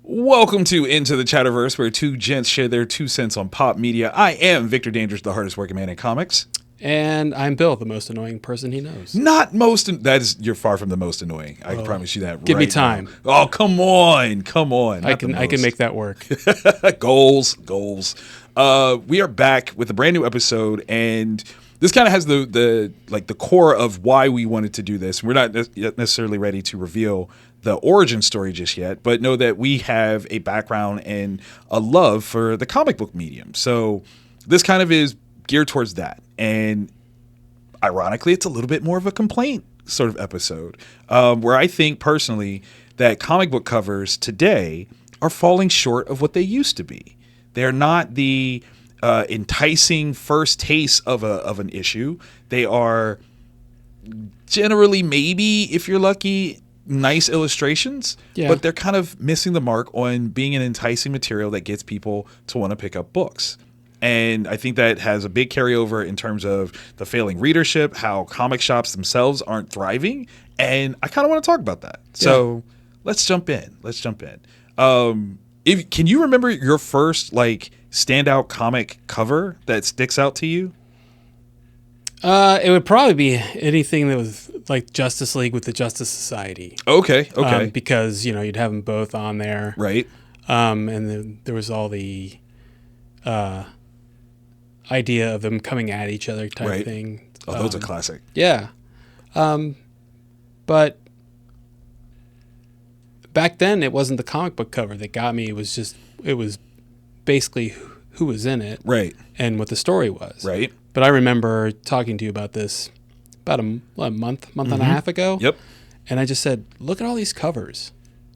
Welcome to Into the Chatterverse, where two gents share their 2 cents on pop media. I am Victor Dangerous, the hardest working man in comics. And I'm Bill, the most annoying person he knows. You're far from the most annoying. I can promise you that. Give me time. Now. Oh, come on. I can make that work. Goals. We are back with a brand new episode, and this kind of has the core of why we wanted to do this. We're not necessarily ready to reveal the origin story just yet, but know that we have a background and a love for the comic book medium. So this kind of is geared towards that. And ironically, it's a little bit more of a complaint sort of episode, where I think personally that comic book covers today are falling short of what they used to be. They're not the enticing first taste of an issue. They are generally, maybe if you're lucky, nice illustrations, but they're kind of missing the mark on being an enticing material that gets people to want to pick up books. And I think that has a big carryover in terms of the failing readership, how comic shops themselves aren't thriving. And I kind of want to talk about that. So let's jump in. Can you remember your first standout comic cover that sticks out to you? It would probably be anything that was like Justice League with the Justice Society. Okay. Because, you'd have them both on there. Right. And then there was all the idea of them coming at each other type thing. Oh, those are classic. Yeah. But back then, it wasn't the comic book cover that got me. It was basically who was in it. Right. And what the story was. Right. But I remember talking to you about this about a month and a half ago. Yep. And I just said, look at all these covers.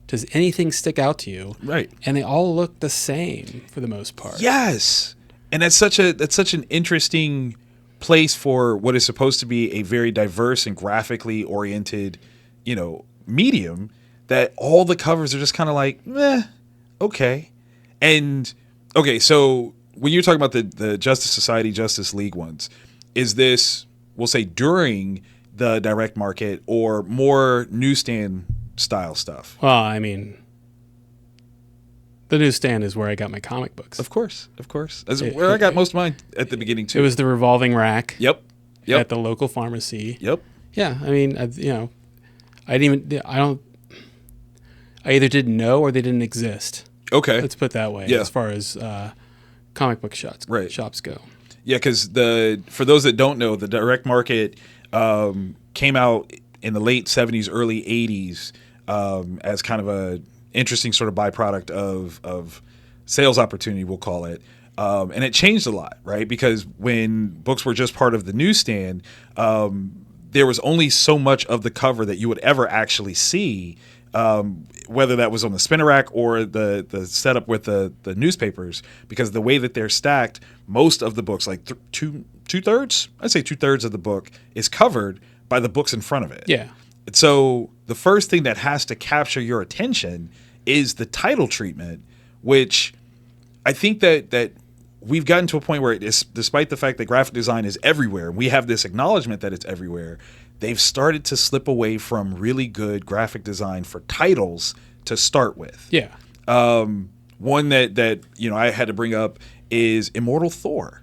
Does anything stick out to you? Right. And they all look the same for the most part. Yes. And that's such an interesting place for what is supposed to be a very diverse and graphically oriented, medium, that all the covers are just kind of like, okay. And okay, so when you're talking about the Justice Society, Justice League ones, is this, we'll say, during the direct market or more newsstand style stuff? Well, I mean, the newsstand is where I got my comic books. Of course. That's where I got most of mine at the beginning too. It was the revolving rack. Yep. At the local pharmacy. Yep. Yeah, I mean, I either didn't know or they didn't exist. Okay. Let's put it that way. Yeah. As far as comic book shops go. Yeah, because for those that don't know, the direct market came out in the late 70s, early 80s as kind of a interesting sort of byproduct of sales opportunity, we'll call it. And it changed a lot, right? Because when books were just part of the newsstand, there was only so much of the cover that you would ever actually see, whether that was on the spinner rack or the setup with the newspapers, because the way that they're stacked, most of the books, like two-thirds, I'd say two-thirds of the book is covered by the books in front of it. Yeah. So the first thing that has to capture your attention is the title treatment, which I think that we've gotten to a point where, despite the fact that graphic design is everywhere, we have this acknowledgement that it's everywhere, they've started to slip away from really good graphic design for titles to start with. Yeah. One that I had to bring up is Immortal Thor.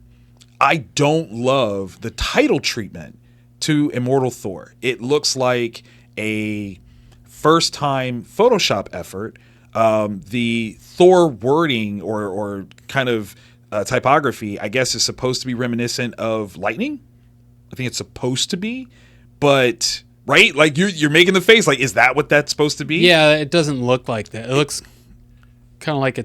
I don't love the title treatment to Immortal Thor. It looks like a first-time Photoshop effort. The Thor wording or kind of typography, I guess, is supposed to be reminiscent of lightning. I think it's supposed to be, but right, like you're making the face, like, is that what that's supposed to be? Yeah, it doesn't look like that. It looks kind of like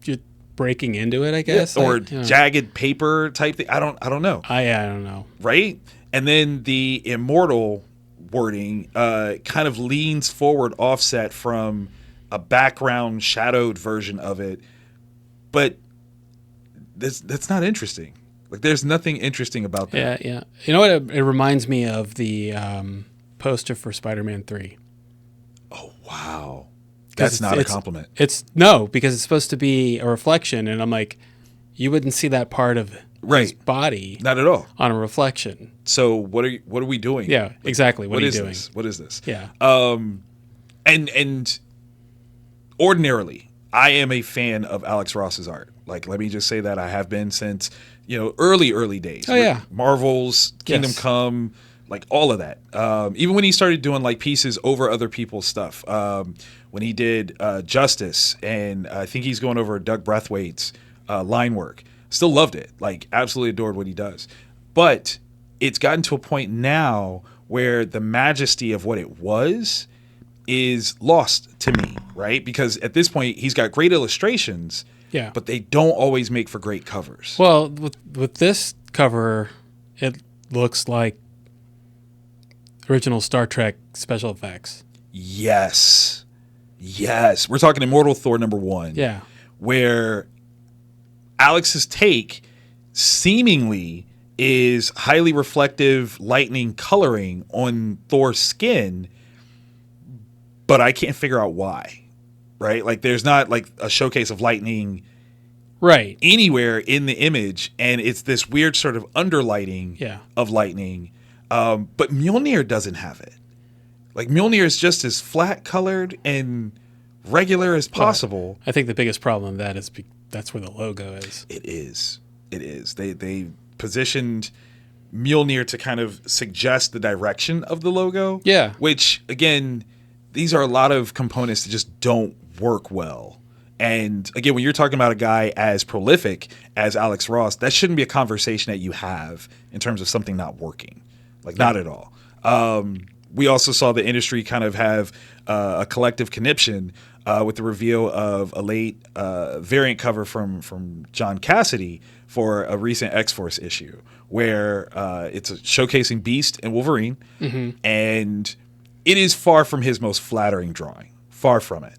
you're breaking into it, I guess, or jagged paper type thing. I don't know. I don't know. Right, and then the Immortal wording kind of leans forward, offset from a background shadowed version of it, but that's not interesting. Like, there's nothing interesting about that. Yeah. You know what? It reminds me of the poster for Spider-Man 3. Oh, wow. That's not a compliment. Because it's supposed to be a reflection, and I'm like, you wouldn't see that part of his body. Not at all. On a reflection. So what are we doing? Yeah, exactly. What are you doing? What is this? Yeah. And ordinarily, I am a fan of Alex Ross's art. Like, let me just say that I have been since, early days. Oh, yeah. Marvel's Kingdom Yes. Come, like all of that. Even when he started doing like pieces over other people's stuff. When he did Justice, and I think he's going over Doug Braithwaite's line work. Still loved it. Like, absolutely adored what he does. But it's gotten to a point now where the majesty of what it was is lost to me, right? Because at this point, he's got great illustrations, Yeah. but they don't always make for great covers. Well, with this cover, it looks like original Star Trek special effects. Yes. We're talking Immortal Thor #1. Yeah. Where Alex's take seemingly is highly reflective lightning coloring on Thor's skin, but I can't figure out why, right? Like, there's not like a showcase of lightning Right. anywhere in the image, and it's this weird sort of underlighting of lightning. But Mjolnir doesn't have it. Like, Mjolnir is just as flat colored and regular as possible. I think the biggest problem with that is that's where the logo is. It is. They positioned Mjolnir to kind of suggest the direction of the logo. Yeah. Which, again, these are a lot of components that just don't work well. And again, when you're talking about a guy as prolific as Alex Ross, that shouldn't be a conversation that you have in terms of something not working. Like, not at all. We also saw the industry kind of have a collective conniption with the reveal of a late variant cover from John Cassidy for a recent X-Force issue, where it's showcasing Beast and Wolverine, and it is far from his most flattering drawing. Far from it.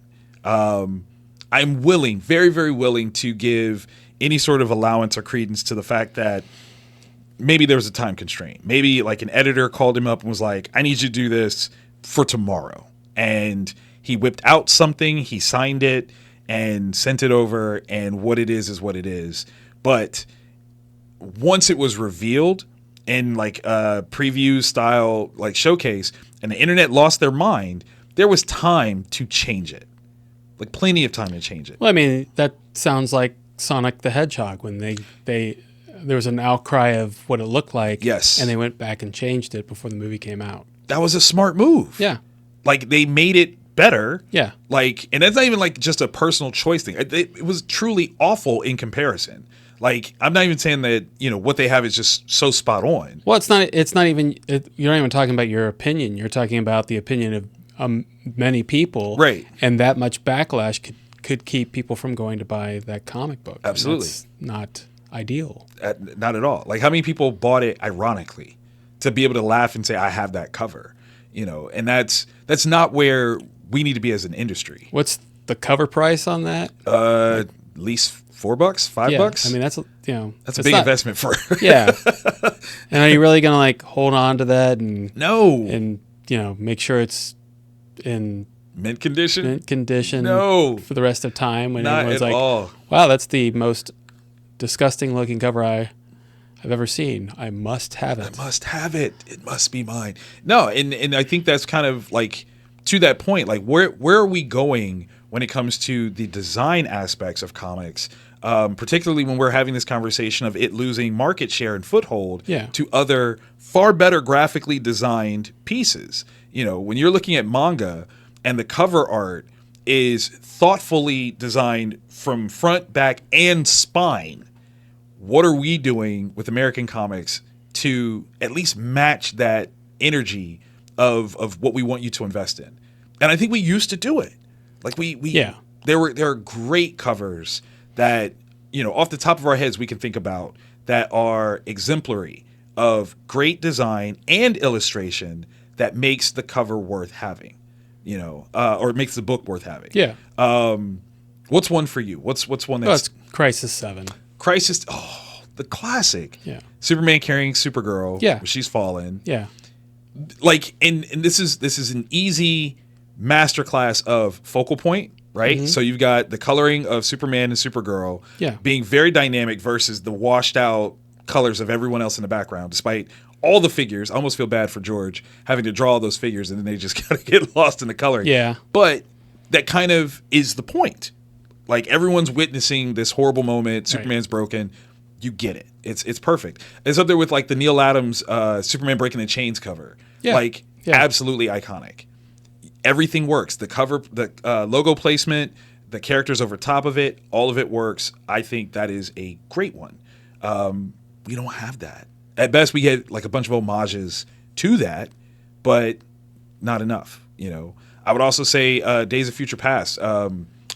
I'm willing, very, very willing, to give any sort of allowance or credence to the fact that maybe there was a time constraint. Maybe like an editor called him up and was like, I need you to do this for tomorrow. And he whipped out something, he signed it and sent it over, and what it is what it is. But once it was revealed in like a preview style like showcase and the internet lost their mind, there was time to change it. Like, plenty of time to change it. Well, I mean, that sounds like Sonic the Hedgehog when there was an outcry of what it looked like. Yes. And they went back and changed it before the movie came out. That was a smart move. Yeah. Like, they made it better. Yeah. Like, and that's not even like just a personal choice thing. It was truly awful in comparison. Like, I'm not even saying that, what they have is just so spot on. Well, you're not even talking about your opinion. You're talking about the opinion of many people. Right. And that much backlash could keep people from going to buy that comic book. Absolutely. That's not ideal. Not at all. Like, how many people bought it ironically to be able to laugh and say, I have that cover, and that's not where we need to be as an industry. What's the cover price on that? At least $4, $5. I mean, that's a big investment for. Yeah. And are you really going to like hold on to that and make sure it's in mint condition? No. For the rest of time when not everyone's at like, all. Wow, that's the most disgusting looking cover I've ever seen. I must have it. I must have it. It must be mine. No, and I think that's kind of like to that point, like where are we going when it comes to the design aspects of comics, particularly when we're having this conversation of it losing market share and foothold to other far better graphically designed pieces. When you're looking at manga and the cover art is thoughtfully designed from front, back, and spine, what are we doing with American comics to at least match that energy of what we want you to invest in? And I think we used to do it. Like there are great covers that, off the top of our heads we can think about that are exemplary of great design and illustration that makes the cover worth having, or makes the book worth having. Yeah. What's one for you? What's one that's it's Crisis 7. Crisis? Oh, the classic. Yeah. Superman carrying Supergirl. Yeah. She's fallen. Yeah. Like, and this is an easy masterclass of focal point, right? Mm-hmm. So you've got the coloring of Superman and Supergirl being very dynamic versus the washed out colors of everyone else in the background, despite all the figures. I almost feel bad for George having to draw all those figures and then they just kind of get lost in the coloring. Yeah. But that kind of is the point. Like everyone's witnessing this horrible moment. Superman's broken. You get it. It's perfect. It's up there with like the Neil Adams Superman Breaking the Chains cover. Absolutely iconic. Everything works. The cover, the logo placement, the characters over top of it, all of it works. I think that is a great one. We don't have that. At best, we get like a bunch of homages to that, but not enough. You know, I would also say Days of Future Past.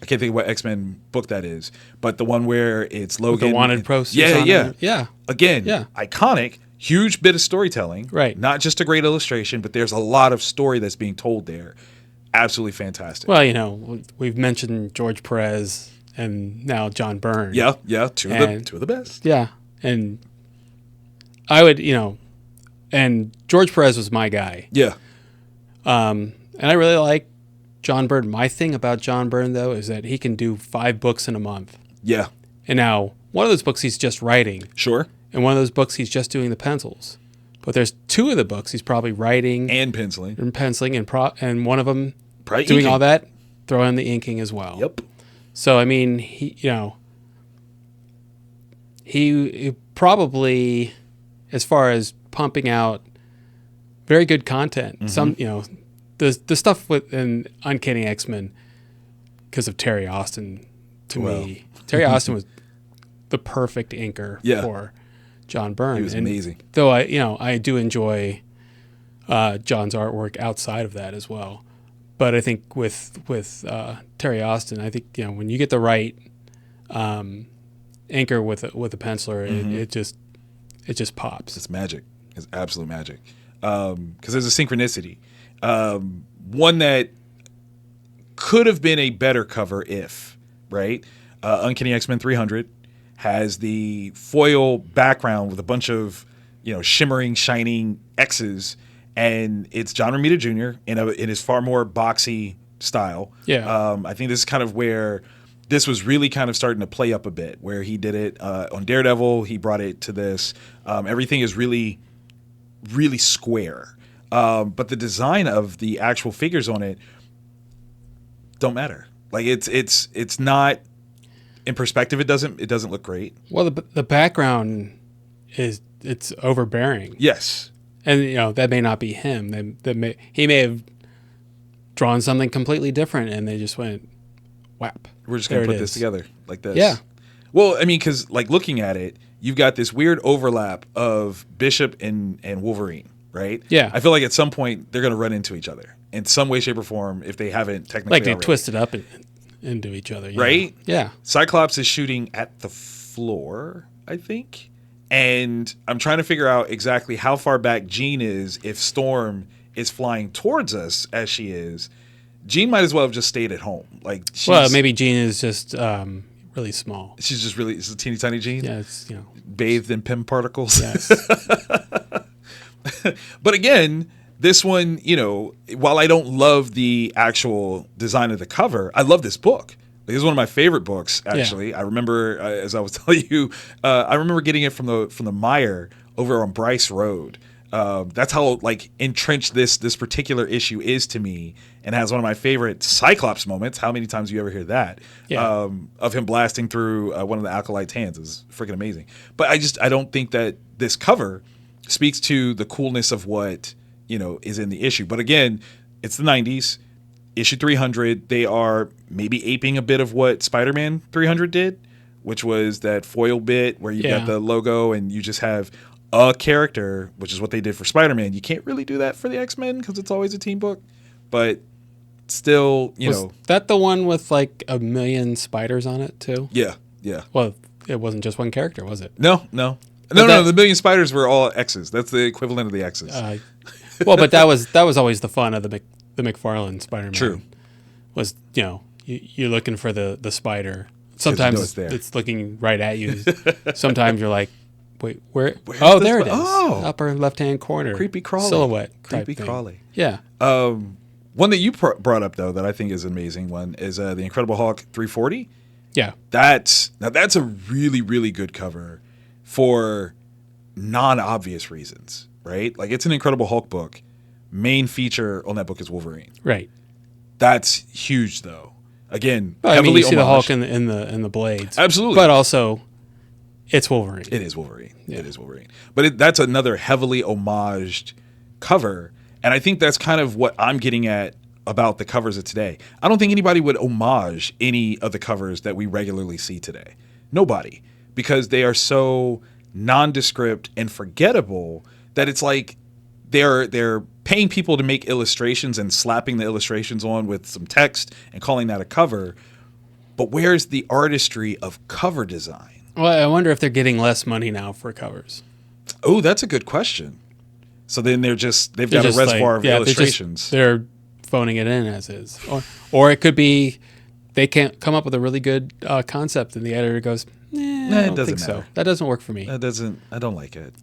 I can't think of what X-Men book that is, but the one where it's Logan. With the wanted posters. Yeah. Again, iconic, huge bit of storytelling. Right. Not just a great illustration, but there's a lot of story that's being told there. Absolutely fantastic. Well, you know, we've mentioned George Perez and now John Byrne. Yeah. Two of the best. Yeah. And I would, you know, and George Perez was my guy. Yeah. And I really like John Byrne. My thing about John Byrne, though, is that he can do 5 books in a month. Yeah. And now, one of those books he's just writing. Sure. And one of those books he's just doing the pencils. But there's 2 of the books he's probably writing. And penciling. And one of them probably doing inking. all that, throw in the inking as well. Yep. So, I mean, he probably, as far as pumping out very good content, some, you know, the stuff with in Uncanny X-Men, because of Terry Austin, to me, Terry Austin was the perfect inker for John Byrne. He was amazing. Though I do enjoy John's artwork outside of that as well. But I think with Terry Austin, I think, you know, when you get the right inker with a penciler, it just pops. It's magic. It's absolute magic. Because there's a synchronicity. One that could have been a better cover if, right? Uncanny X-Men 300 has the foil background with a bunch of, you know, shimmering, shining X's, and it's John Romita Jr. in his far more boxy style. Yeah. I think this is kind of where this was really kind of starting to play up a bit, where he did it on Daredevil. He brought it to this. Everything is really, really square. But the design of the actual figures on it don't matter. Like it's not in perspective. It doesn't look great. Well, the background it's overbearing. Yes, and you know that may not be him. He may have drawn something completely different, and they just went whap. We're just gonna put this together like this. Yeah. Well, I mean, because like looking at it, you've got this weird overlap of Bishop and Wolverine. Right? Yeah. I feel like at some point they're going to run into each other in some way, shape, or form if they haven't technically. Like they already. twisted up into each other. Right? Know? Yeah. Cyclops is shooting at the floor, I think. And I'm trying to figure out exactly how far back Jean is if Storm is flying towards us as she is. Jean might as well have just stayed at home. Like, maybe Jean is just really small. She's just really, it's a teeny tiny Jean. Yeah, it's, you know, bathed in PIM particles. Yes. But again, this one, you know, while I don't love the actual design of the cover, I love this book. Like, this is one of my favorite books, actually. Yeah. I remember, as I was telling you, I remember getting it from the Meyer over on Bryce Road. That's how like entrenched this particular issue is to me, and has one of my favorite Cyclops moments. How many times do you ever hear that? Yeah. Of him blasting through one of the Acolyte's hands is freaking amazing. But I don't think that this cover speaks to the coolness of what, you know, is in the issue. But again, it's the 90s. Issue 300, they are maybe aping a bit of what Spider-Man 300 did, which was that foil bit where you got the logo and you just have a character, which is what they did for Spider-Man. You can't really do that for the X-Men because it's always a team book. But still, you know. That the one with like a million spiders on it too? Yeah. Well, it wasn't just one character, was it? No. The million spiders were all X's. That's the equivalent of the X's. Well, but that was always the fun of the McFarlane Spider-Man. True. Was, you know, you're looking for the spider. Sometimes it's looking right at you. Sometimes you're like, wait, where? Oh, there it is. Oh. Upper left-hand corner. Creepy crawly. Silhouette. Creepy crawly. Yeah. One that you brought up, though, that I think is an amazing one is the Incredible Hulk 340. Yeah. That's a really, really good cover for non-obvious reasons, right? Like, it's an Incredible Hulk book. Main feature on that book is Wolverine. Right. That's huge, though. Again, But, I mean, heavily you see the Hulk homaged. in the blades. Absolutely. But also, it's Wolverine. It is Wolverine. Yeah. It is Wolverine. But that's another heavily homaged cover. And I think that's kind of what I'm getting at about the covers of today. I don't think anybody would homage any of the covers that we regularly see today. Nobody. Because they are so nondescript and forgettable that it's like they're paying people to make illustrations and slapping the illustrations on with some text and calling that a cover. But where's the artistry of cover design? Well, I wonder if they're getting less money now for covers. Oh, that's a good question. So then they've got a reservoir of illustrations. They're phoning it in as is. Or it could be they can't come up with a really good concept and the editor goes, I don't think so. That doesn't work for me. I don't like it.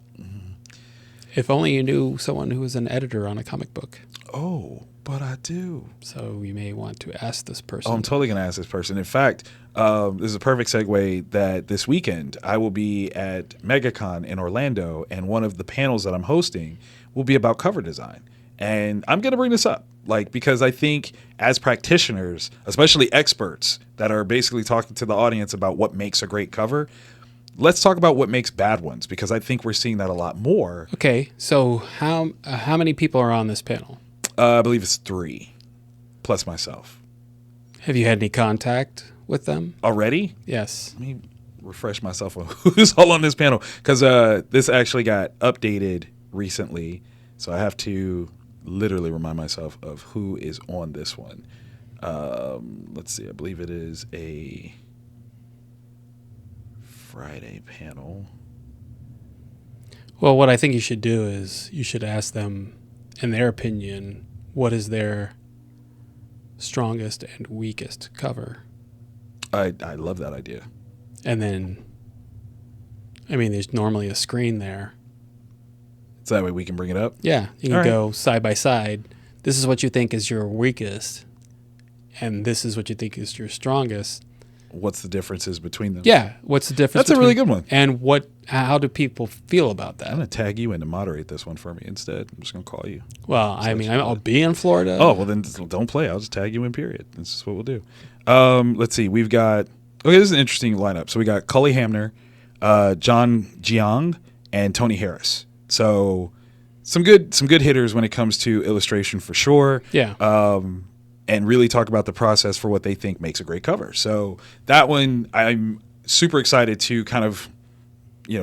If only you knew someone who was an editor on a comic book. Oh, but I do. So you may want to ask this person. Oh, I'm totally going to ask this person. In fact, this is a perfect segue that this weekend I will be at MegaCon in Orlando, and one of the panels that I'm hosting will be about cover design. And I'm going to bring this up, because I think as practitioners, especially experts that are basically talking to the audience about what makes a great cover, let's talk about what makes bad ones, because I think we're seeing that a lot more. Okay, so how many people are on this panel? I believe it's 3, plus myself. Have you had any contact with them? Already? Yes. Let me refresh myself on who's all on this panel, because this actually got updated recently, so I have to literally remind myself of who is on this one. Let's see, I believe it is a Friday panel. Well, what I think you should do is you should ask them, in their opinion, what is their strongest and weakest cover. I love that idea. And then, there's normally a screen there. So that way we can bring it up? Yeah, you can go side by side. This is what you think is your weakest, and this is what you think is your strongest. What's the differences between them? Yeah, what's the difference? That's a really good one. And how do people feel about that? I'm going to tag you in to moderate this one for me instead. I'm just going to call you. Well, I'll be in Florida. Oh, well, then don't play. I'll just tag you in, period. This is what we'll do. Let's see. We've got... Okay, this is an interesting lineup. So we got Cully Hamner, John Jiang, and Tony Harris. So some good hitters when it comes to illustration for sure. Yeah. And really talk about the process for what they think makes a great cover. So that one, I'm super excited to kind of,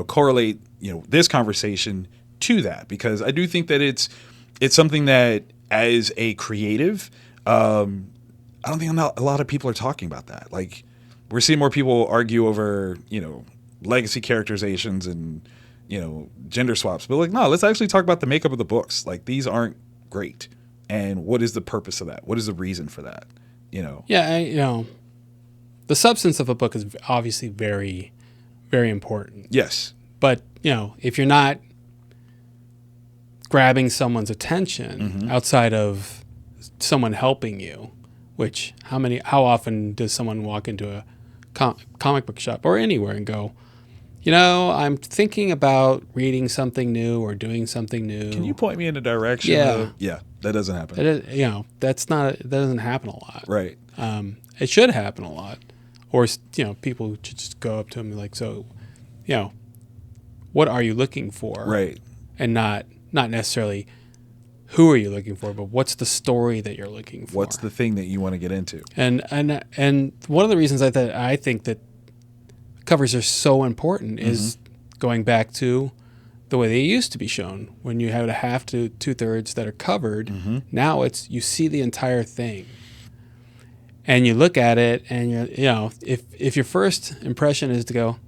correlate, this conversation to that, because I do think that it's something that as a creative, I don't think a lot of people are talking about that. Like, we're seeing more people argue over, legacy characterizations and, gender swaps, but no, let's actually talk about the makeup of the books. Like, these aren't great. And what is the purpose of that? What is the reason for that? Yeah, the substance of a book is obviously very, very important. Yes. But, if you're not grabbing someone's attention outside of someone helping you, which how often does someone walk into a comic book shop or anywhere and go, I'm thinking about reading something new or doing something new. Can you point me in a direction? Yeah. That doesn't happen. That doesn't happen a lot. Right. It should happen a lot. Or, people should just go up to them and be like, so, what are you looking for? Right. And not necessarily who are you looking for, but what's the story that you're looking for? What's the thing that you want to get into? And one of the reasons I think that covers are so important is going back to the way they used to be shown. When you had a half to 2/3 that are covered, now it's you see the entire thing, and you look at it, and if your first impression is to go,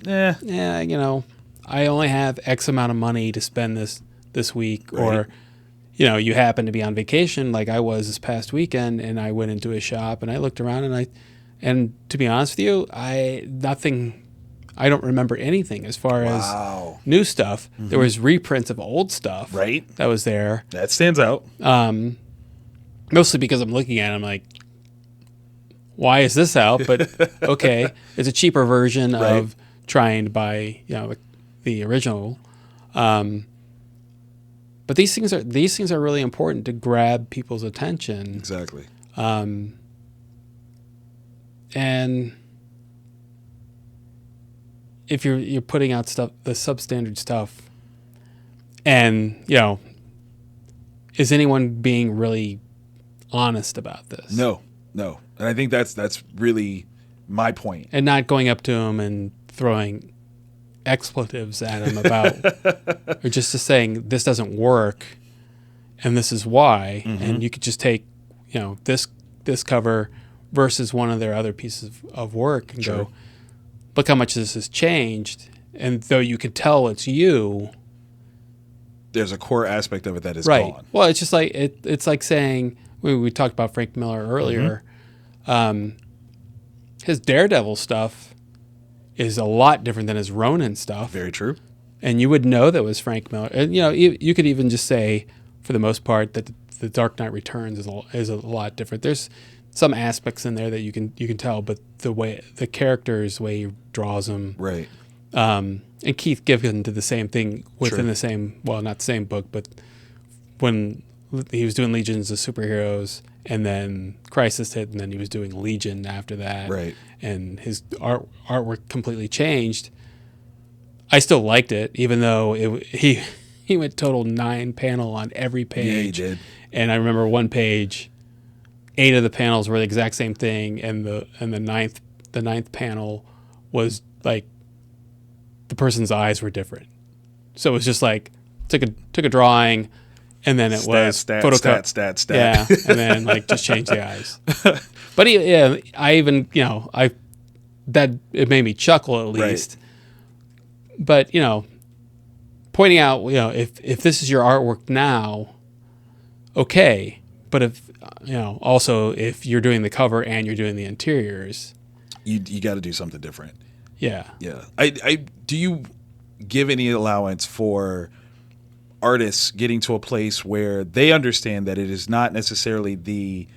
I only have X amount of money to spend this week, right. or you happen to be on vacation like I was this past weekend, and I went into a shop and I looked around and to be honest with you, I don't remember anything as far as new stuff. There was reprints of old stuff right. that was there. That stands out. Mostly because I'm looking at it, I'm like, why is this out? But okay, it's a cheaper version right. of trying to buy the original. But these things are really important to grab people's attention. Exactly. And if you're putting out stuff, the substandard stuff, and is anyone being really honest about this? No, and I think that's really my point. And not going up to him and throwing expletives at him about, or just saying this doesn't work, and this is why. And you could just take, this cover versus one of their other pieces of work and go, look how much this has changed. And though you can tell it's you, there's a core aspect of it that is right. gone. Well, it's just like it's like saying we talked about Frank Miller earlier. His Daredevil stuff is a lot different than his Ronin stuff. Very true. And you would know that was Frank Miller. And you could even just say, for the most part, that the Dark Knight Returns is a lot different. There's some aspects in there that you can tell, but the characters, the way he draws them, right. And Keith Giffen did the same thing within the same, well, not the same book, but when he was doing Legions of Superheroes, and then Crisis hit, and then he was doing Legion after that, right. And his artwork completely changed. I still liked it, even though he went total 9-panel on every page. Yeah, he did. And I remember one page, 8 of the panels were the exact same thing, and the ninth panel was like the person's eyes were different. So it was just like took a drawing, and then it was stat. Yeah, and then like just change the eyes. But I even that it made me chuckle at least. Right. But pointing out if this is your artwork now, okay. But if also if you're doing the cover and you're doing the interiors, you got to do something different. Yeah. Yeah. I do you give any allowance for artists getting to a place where they understand that it is not necessarily the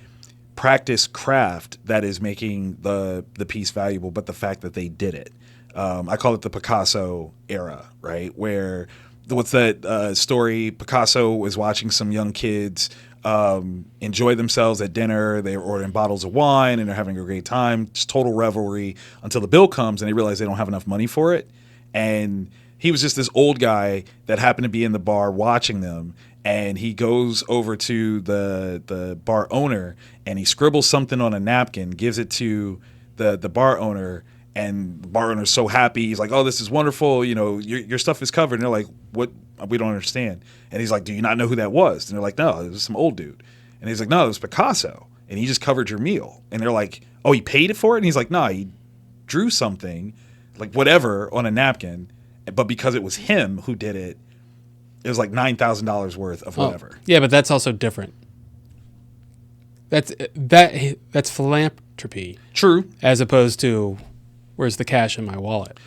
practice craft that is making the piece valuable, but the fact that they did it. I call it the Picasso era, right? Where what's that story? Picasso was watching some young kids enjoy themselves at dinner. They were ordering bottles of wine and they're having a great time, just total revelry until the bill comes and they realize they don't have enough money for it. And he was just this old guy that happened to be in the bar watching them. And he goes over to the bar owner and he scribbles something on a napkin, gives it to the bar owner, and the bar owner's so happy. He's like, "Oh, this is wonderful. Your stuff is covered." And they're like, "What? We don't understand." And he's like, "Do you not know who that was?" And they're like, "No, it was some old dude." And he's like, "No, it was Picasso. And he just covered your meal." And they're like, "Oh, he paid it for it?" And he's like, "No, he drew something, like whatever, on a napkin. But because it was him who did it, it was like $9,000 worth of whatever." Yeah, but that's also different. That's philanthropy. True. As opposed to, where's the cash in my wallet?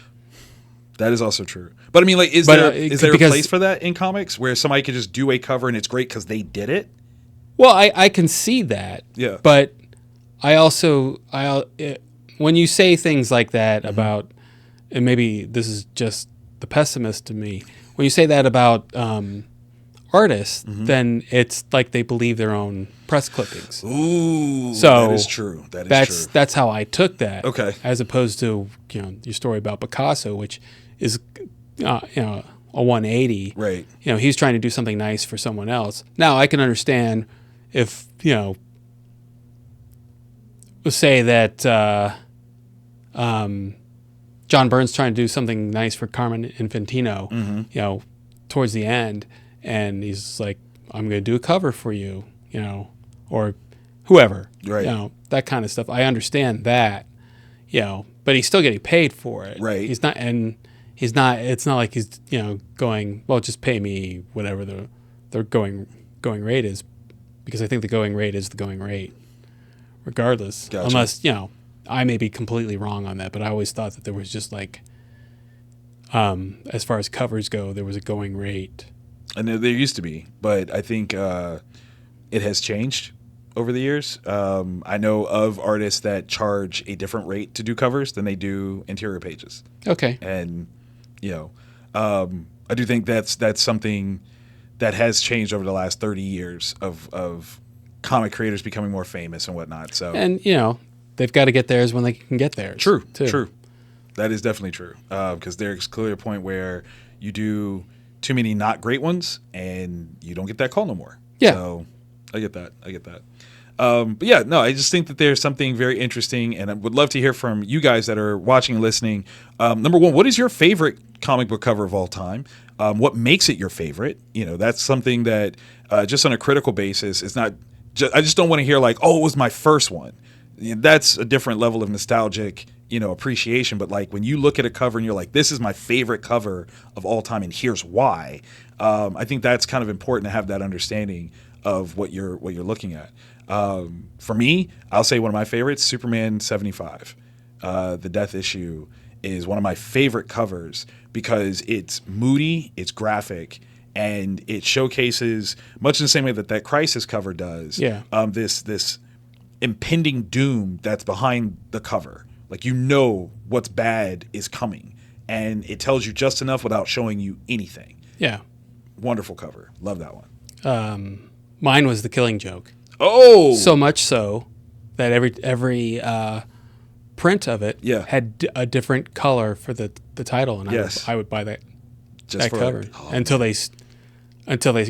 That is also true. But I mean, like, is there a place for that in comics where somebody could just do a cover and it's great because they did it? Well, I can see that. Yeah. But I also when you say things like that about, and maybe this is just the pessimist to me, when you say that about artists, then it's like they believe their own press clippings. Ooh, so that is true. That's how I took that. Okay. As opposed to your story about Picasso, which is a 180. Right. He's trying to do something nice for someone else. Now I can understand if say that John Byrne's trying to do something nice for Carmen Infantino, towards the end, and he's like, "I'm going to do a cover for you," or whoever, right? That kind of stuff. I understand that, but he's still getting paid for it, right? He's not, and he's not. It's not like he's going, "Well, just pay me whatever the going rate is," because I think the going rate is the going rate, regardless, Gotcha. Unless I may be completely wrong on that, but I always thought that there was just like, as far as covers go, there was a going rate. And there used to be, but I think it has changed over the years. I know of artists that charge a different rate to do covers than they do interior pages. Okay. And, I do think that's something that has changed over the last 30 years of comic creators becoming more famous and whatnot. So, and they've got to get theirs when they can get theirs. True, too. true. That is definitely true. Because there's clearly a point where you do too many not great ones, and you don't get that call no more. Yeah. So I get that. But yeah, no, I just think that there's something very interesting, and I would love to hear from you guys that are watching and listening. Number one, what is your favorite comic book cover of all time? What makes it your favorite? That's something that just on a critical basis is not. I just don't want to hear like, oh, it was my first one. That's a different level of nostalgic, appreciation. But like when you look at a cover and you're like, this is my favorite cover of all time, and here's why. I think that's kind of important to have that understanding of what you're looking at. For me, I'll say one of my favorites, Superman 75. The Death issue is one of my favorite covers because it's moody, it's graphic, and it showcases, much in the same way that Crisis cover does, this impending doom that's behind the cover. Like, what's bad is coming, and it tells you just enough without showing you anything. Yeah. Wonderful cover. Love that one. Mine was The Killing Joke. Oh! So much so that every print of it had a different color for the title, and I would buy that cover until they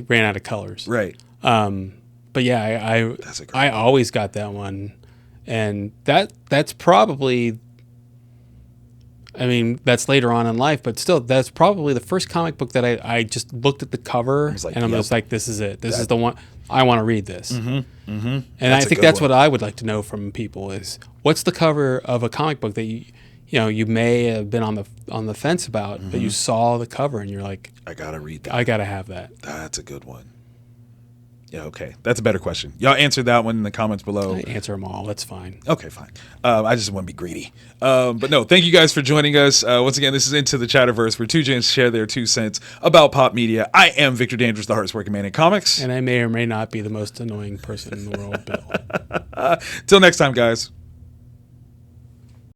ran out of colors. Right. But yeah, I always got that one, and that's probably. I mean, that's later on in life, but still, that's probably the first comic book that I just looked at the cover and I'm just like, this is it. This is the one. I want to read this. Mm-hmm, mm-hmm. And I think that's what I would like to know from people is what's the cover of a comic book that you may have been on the fence about, but you saw the cover and you're like, I got to read that. I got to have that. That's a good one. Yeah, okay. That's a better question. Y'all answered that one in the comments below. I answer them all. That's fine. Okay, fine. I just want to be greedy. But no, thank you guys for joining us. Once again, this is Into the Chatterverse, where two gents share their 2 cents about pop media. I am Victor Dandridge, the hardest working man in comics. And I may or may not be the most annoying person in the world, Bill. Till next time, guys.